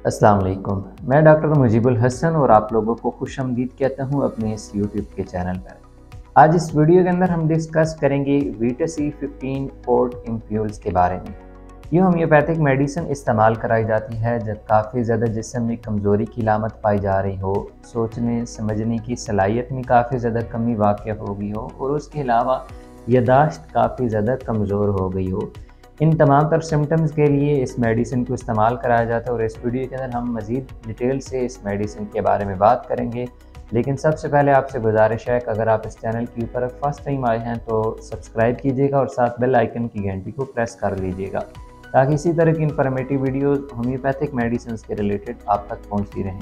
अस्सलाम वालेकुम। मैं डॉक्टर मुजीबुल हसन और आप लोगों को खुशामदीद कहता हूँ अपने इस यूट्यूब के चैनल पर। आज इस वीडियो के अंदर हम डिस्कस करेंगे वीटासी 15 फोर्ट इम्प्यूल्स के बारे में। ये होम्योपैथिक मेडिसिन इस्तेमाल कराई जाती है जब काफ़ी ज़्यादा जिस्म में कमज़ोरी की अलामत पाई जा रही हो, सोचने समझने की सलाहियत में काफ़ी ज़्यादा कमी वाक़या हो गई हो और उसके अलावा यादाश्त काफ़ी ज़्यादा कमज़ोर हो गई हो। इन तमाम तर सिम्टम्स के लिए इस मेडिसिन को इस्तेमाल कराया जाता है और इस वीडियो के अंदर हम मज़ीद डिटेल से इस मेडिसिन के बारे में बात करेंगे। लेकिन सबसे पहले आपसे गुजारिश है कि अगर आप इस चैनल के ऊपर फर्स्ट टाइम आए हैं तो सब्सक्राइब कीजिएगा और साथ बेल आइकन की घंटी को प्रेस कर लीजिएगा ताकि इसी तरह की इन्फॉर्मेटिव वीडियोस होम्योपैथिक मेडिसिन के रिलेटेड आप तक पहुँचती रहें।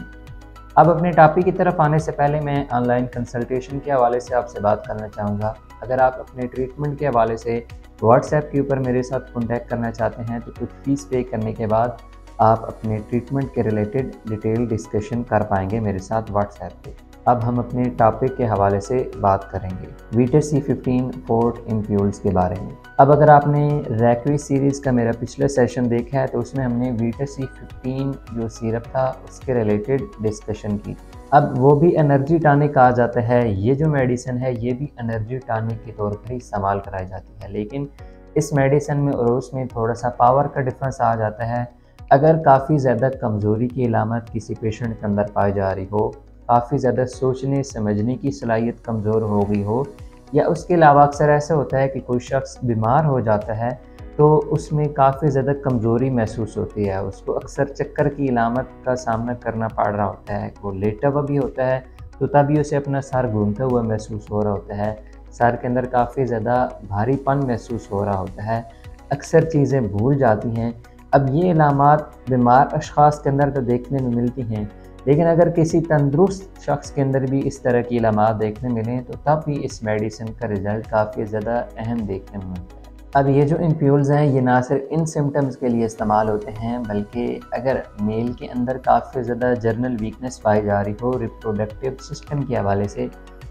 अब अपने टॉपिक की तरफ आने से पहले मैं ऑनलाइन कंसल्टेशन के हवाले से आपसे बात करना चाहूँगा। अगर आप अपने ट्रीटमेंट के हवाले से व्हाट्सएप के ऊपर मेरे साथ कॉन्टैक्ट करना चाहते हैं तो कुछ फ़ीस पे करने के बाद आप अपने ट्रीटमेंट के रिलेटेड डिटेल डिस्कशन कर पाएंगे मेरे साथ व्हाट्सएप पे। अब हम अपने टॉपिक के हवाले से बात करेंगे वीटासी 15 फोर्ट इम्प्यूल्स के बारे में। अब अगर आपने रैक्वी सीरीज़ का मेरा पिछला सेशन देखा है तो उसमें हमने वीटासी 15 जो सिरप था उसके रिलेटेड डिस्कशन की। अब वो भी एनर्जी टॉनिक कहा जाता है। ये जो मेडिसिन है ये भी एनर्जी टॉनिक के तौर पर इस्तेमाल कराई जाती है, लेकिन इस मेडिसिन में और उसमें थोड़ा सा पावर का डिफरेंस आ जाता है। अगर काफ़ी ज़्यादा कमज़ोरी की अलामत किसी पेशेंट के अंदर पाई जा रही हो, काफ़ी ज़्यादा सोचने समझने की सलाहियत कमज़ोर हो गई हो, या उसके अलावा अक्सर ऐसा होता है कि कोई शख्स बीमार हो जाता है तो उसमें काफ़ी ज़्यादा कमज़ोरी महसूस होती है, उसको अक्सर चक्कर की अलामत का सामना करना पड़ रहा होता है, वो लेटा हुआ भी होता है तो तभी उसे अपना सर घूमता हुआ महसूस हो रहा होता है, सर के अंदर काफ़ी ज़्यादा भारीपन महसूस हो रहा होता है, अक्सर चीज़ें भूल जाती हैं। अब ये अलामात बीमार अशख़ास के अंदर तो देखने में मिलती हैं, लेकिन अगर किसी तंदुरुस्त शख्स के अंदर भी इस तरह की अलामात देखने मिलें तो तब भी इस मेडिसिन का रिज़ल्ट काफ़ी ज़्यादा अहम देखने में मिलता है। अब ये जो इम्प्यूल्स हैं ये ना सिर्फ इन सिम्टम्स के लिए इस्तेमाल होते हैं, बल्कि अगर मेल के अंदर काफ़ी ज़्यादा जर्नल वीकनेस पाई जा रही हो रिप्रोडक्टिव सिस्टम के हवाले से,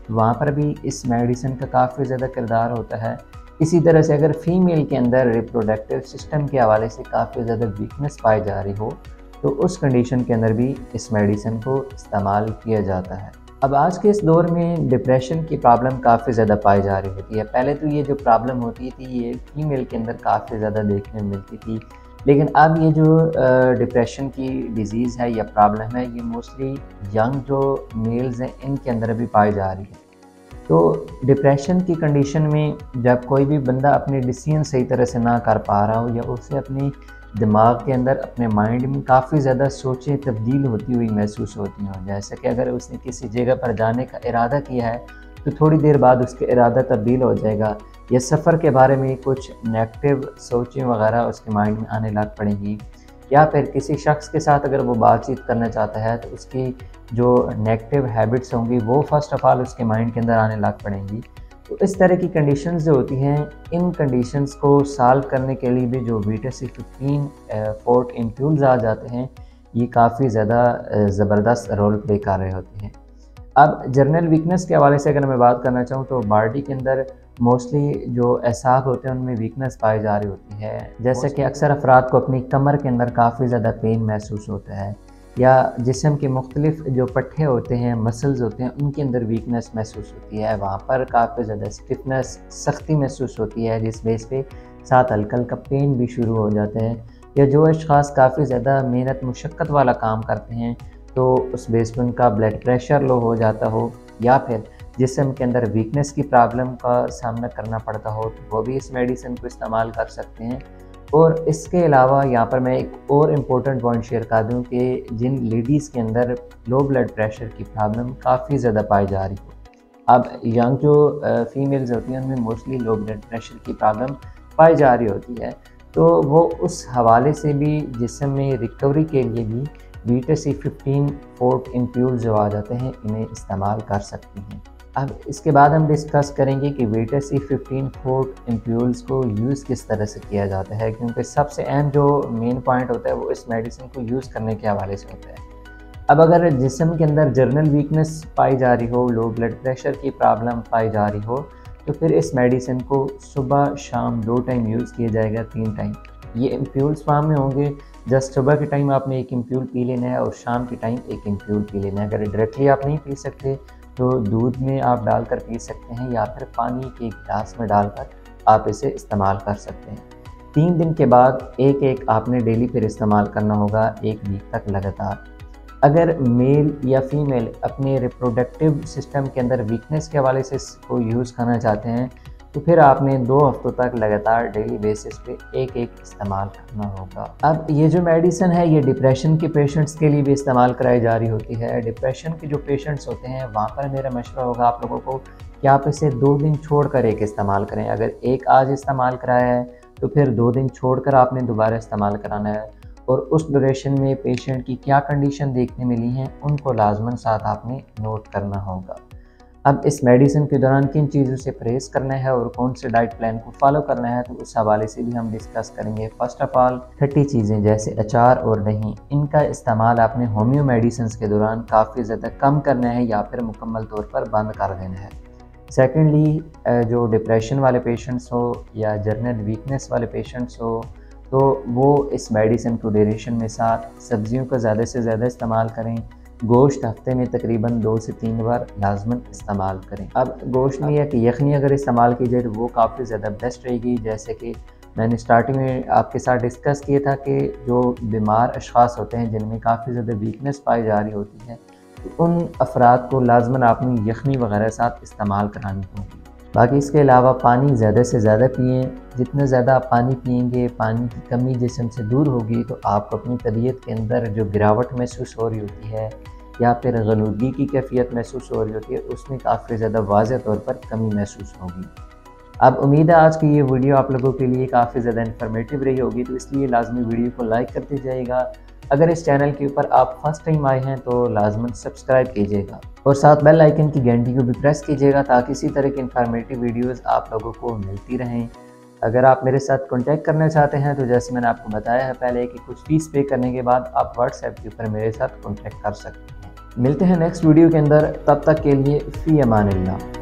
वहाँ पर भी इस मेडिसिन का काफ़ी ज़्यादा किरदार होता है। इसी तरह से अगर फ़ीमेल के अंदर रिप्रोडक्टिव सिस्टम के हवाले से काफ़ी ज़्यादा वीकनेस पाई जा रही हो तो उस कंडीशन के अंदर भी इस मेडिसिन को इस्तेमाल किया जाता है। अब आज के इस दौर में डिप्रेशन की प्रॉब्लम काफ़ी ज़्यादा पाई जा रही होती है। पहले तो ये जो प्रॉब्लम होती थी ये फीमेल के अंदर काफ़ी ज़्यादा देखने में मिलती थी, लेकिन अब ये जो डिप्रेशन की डिज़ीज़ है या प्रॉब्लम है ये मोस्टली यंग जो मेल्स हैं इनके अंदर भी पाई जा रही है। तो डिप्रेशन की कंडीशन में जब कोई भी बंदा अपने डिसीजन सही तरह से ना कर पा रहा हो या उसे अपने दिमाग के अंदर अपने माइंड में काफ़ी ज़्यादा सोचें तब्दील होती हुई महसूस होती हों, जैसे कि अगर उसने किसी जगह पर जाने का इरादा किया है तो थोड़ी देर बाद उसके इरादा तब्दील हो जाएगा, या सफ़र के बारे में कुछ नेगेटिव सोचें वगैरह उसके माइंड में आने लग पड़ेंगी, या फिर किसी शख्स के साथ अगर वो बातचीत करना चाहता है तो उसकी जो नेगेटिव हैबिट्स होंगी वो फ़र्स्ट ऑफ़ ऑल उसके माइंड के अंदर आने लग पड़ेंगी। तो इस तरह की कंडीशंस जो होती हैं इन कंडीशंस को सॉल्व करने के लिए भी जो वीटासी 15 फोर्ट इम्प्यूल्स आ जाते हैं ये काफ़ी ज़्यादा ज़बरदस्त रोल प्ले कर रहे होते हैं। अब जर्नल वीकनेस के हवाले से अगर मैं बात करना चाहूँ तो बॉडी के अंदर मोस्टली जो एसाब होते हैं उनमें वीकनेस पाई जा रही होती है, जैसे कि अक्सर अफराद को अपनी कमर के अंदर काफ़ी ज़्यादा पेन महसूस होता है, या जिस्म के मुख्तलिफ जो पट्टे होते हैं मसल्स होते हैं उनके अंदर वीकनेस महसूस होती है, वहाँ पर काफ़ी ज़्यादा स्टिफनेस सख्ती महसूस होती है जिस बेस पे साथ हल्का हल्का पेन भी शुरू हो जाते हैं, या जो अशख़ास काफ़ी ज़्यादा मेहनत मुशक्क़त वाला काम करते हैं तो उस बेस पे उनका ब्लड प्रेशर लो हो जाता हो, या फिर जिस्म के अंदर वीकनेस की प्रॉब्लम का सामना करना पड़ता हो तो वो भी इस मेडिसिन को इस्तेमाल कर सकते हैं। और इसके अलावा यहाँ पर मैं एक और इम्पोर्टेंट पॉइंट शेयर कर दूँ कि जिन लेडीज़ के अंदर लो ब्लड प्रेशर की प्रॉब्लम काफ़ी ज़्यादा पाई जा रही हो, अब यंग जो फीमेल्स होती हैं उनमें मोस्टली लो ब्लड प्रेशर की प्रॉब्लम पाई जा रही होती है, तो वो उस हवाले से भी जिस्म में रिकवरी के लिए भी वीटासी 15 फोर्ट इम्प्यूल्स जो आ जाते हैं इन्हें इस्तेमाल कर सकती हैं। अब इसके बाद हम डिस्कस करेंगे कि वीटासी 15 फोर्ट इम्प्यूल्स को यूज़ किस तरह से किया जाता है, क्योंकि सबसे अहम जो मेन पॉइंट होता है वो इस मेडिसिन को यूज़ करने के हवाले से होता है। अब अगर जिस्म के अंदर जर्नल वीकनेस पाई जा रही हो, लो ब्लड प्रेशर की प्रॉब्लम पाई जा रही हो, तो फिर इस मेडिसिन को सुबह शाम 2 टाइम यूज़ किया जाएगा, 3 टाइम। ये इम्प्यूल्स फॉर्म में होंगे जस्ट सुबह के टाइम आपने एक एम्प्यूल पी लेना है और शाम के टाइम एक एम्प्यूल पी लेना है। अगर डायरेक्टली आप नहीं पी सकते तो दूध में आप डालकर पी सकते हैं या फिर पानी के गिलास में डालकर आप इसे इस्तेमाल कर सकते हैं। 3 दिन के बाद एक एक आपने डेली फिर इस्तेमाल करना होगा 1 वीक तक लगातार। अगर मेल या फीमेल अपने रिप्रोडक्टिव सिस्टम के अंदर वीकनेस के हवाले से इसको यूज़ करना चाहते हैं तो फिर आपने 2 हफ्तों तक लगातार डेली बेसिस पे एक एक इस्तेमाल करना होगा। अब ये जो मेडिसिन है ये डिप्रेशन के पेशेंट्स के लिए भी इस्तेमाल कराई जा रही होती है। डिप्रेशन के जो पेशेंट्स होते हैं वहाँ पर मेरा मशवरा होगा आप लोगों को कि आप इसे 2 दिन छोड़कर एक इस्तेमाल करें। अगर एक आज इस्तेमाल कराया है तो फिर 2 दिन छोड़कर आपने दोबारा इस्तेमाल कराना है और उस ड्यूरेशन में पेशेंट की क्या कंडीशन देखने मिली हैं उनको लाजमन साथ आपने नोट करना होगा। अब इस मेडिसिन के दौरान किन चीज़ों से परहेज़ करना है और कौन से डाइट प्लान को फॉलो करना है तो उस हवाले से भी हम डिस्कस करेंगे। फर्स्ट ऑफ़ ऑल खट्टी चीज़ें जैसे अचार और दही, इनका इस्तेमाल आपने होम्यो मेडिसिन के दौरान काफ़ी ज़्यादा कम करना है या फिर मुकम्मल तौर पर बंद कर देना है। सेकेंडली, जो डिप्रेशन वाले पेशेंट्स हो या जर्नल वीकनेस वाले पेशेंट्स हो तो वो इस मेडिसिन को ड्यूरेशन में साथ सब्जियों का ज़्यादा से ज़्यादा इस्तेमाल करें। गोश्त हफ्ते में तकरीबन 2 से 3 बार लाजमन इस्तेमाल करें। अब गोश्त में या कि यखनी अगर इस्तेमाल की जाए तो वो काफ़ी ज़्यादा बेस्ट रहेगी। जैसे कि मैंने स्टार्टिंग में आपके साथ डिस्कस किया था कि जो बीमार अशख़ास होते हैं जिनमें काफ़ी ज़्यादा वीकनेस पाई जा रही होती है तो उन अफराद को लाजमन आपने यखनी वगैरह साथ इस्तेमाल करानी होगी। बाकी इसके अलावा पानी ज़्यादा से ज़्यादा पिएँ। जितना ज़्यादा आप पानी पिएंगे, पानी की कमी जिस्म से दूर होगी तो आपको अपनी तबीयत के अंदर जो गिरावट महसूस हो रही होती है या फिर गलूदगी की कैफियत महसूस हो रही होती है उसमें काफ़ी ज़्यादा वाज़ेह तौर पर कमी महसूस होगी। अब उम्मीद है आज की ये वीडियो आप लोगों के लिए काफ़ी ज़्यादा इन्फॉर्मेटिव रही होगी, तो इसलिए लाजमी वीडियो को लाइक करते जाइएगा। अगर इस चैनल के ऊपर आप फर्स्ट टाइम आए हैं तो लाजमन सब्सक्राइब कीजिएगा और साथ बेल आइकन की घंटी को भी प्रेस कीजिएगा ताकि इसी तरह की इन्फॉर्मेटिव वीडियोस आप लोगों को मिलती रहें। अगर आप मेरे साथ कांटेक्ट करना चाहते हैं तो जैसे मैंने आपको बताया है पहले कि कुछ फ़ीस पे करने के बाद आप व्हाट्सएप के ऊपर मेरे साथ कांटेक्ट कर सकते हैं। मिलते हैं नेक्स्ट वीडियो के अंदर, तब तक के लिए फ़ी अमान अल्लाह।